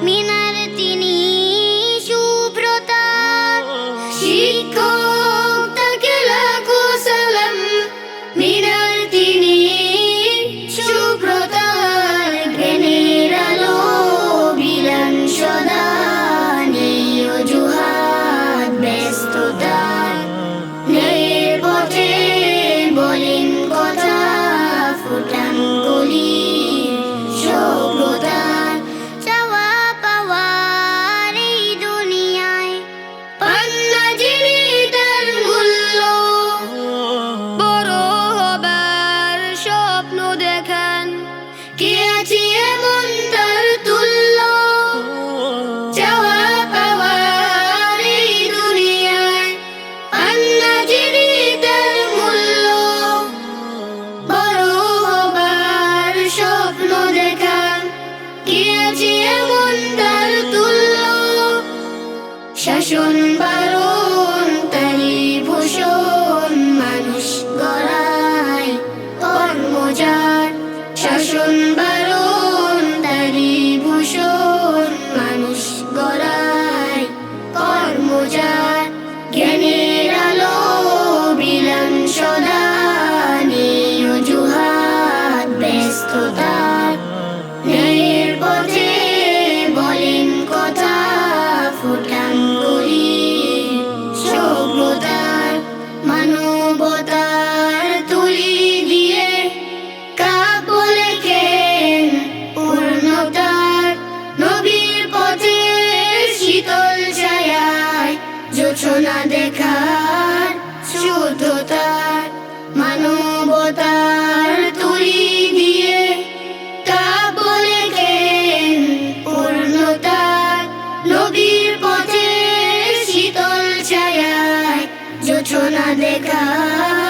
মিনার তিনি সুব্রতার শিক্ষক তাকে লাখো সালাম। মিনার তিনি সুব্রতার জ্ঞানের আলো বিলান সদা নেই অজুহাত ব্যস্ততার। ন্যায়ের পথে বলেন কথা ফুটান কলি সভ্যতার। চাওয়া পাওয়ার এই দুনিয়ায় পান্না যিনি তার মূল্য, বড় হবার স্বপ্ন দেখান কে আছে এমন তার তুল্য। চাওয়া পাওয়ার এই দুনিয়ায় পান্না যিনি তার মূল্য, বড় হবার স্বপ্ন দেখান কে আছে এমন তার তুল্য। শাসন বারণ তারি ভূষণ মানুষ গড়ায় কর্মজার। শাসন বারণ তারি ভূষণ মানুষ গড়ায় কর্মজার। জ্ঞানের আলো বিলান সদা নেই অজুহাত ব্যস্ততার। ন্যায়ের পথে বলেন কথা ফুটান কলি সভ্যতার। মানবতার তুলি দিয়ে কাব্য লেখেন পূর্ণতার। নবীর পথে শীতল ছায়ায় জোছনা দেখার শুদ্ধতার। মানবতার তুলি দিয়ে কাব্য লেখেন পূর্ণতার। নবীর পথে শীতল ছায়ায় জোছনা দেখার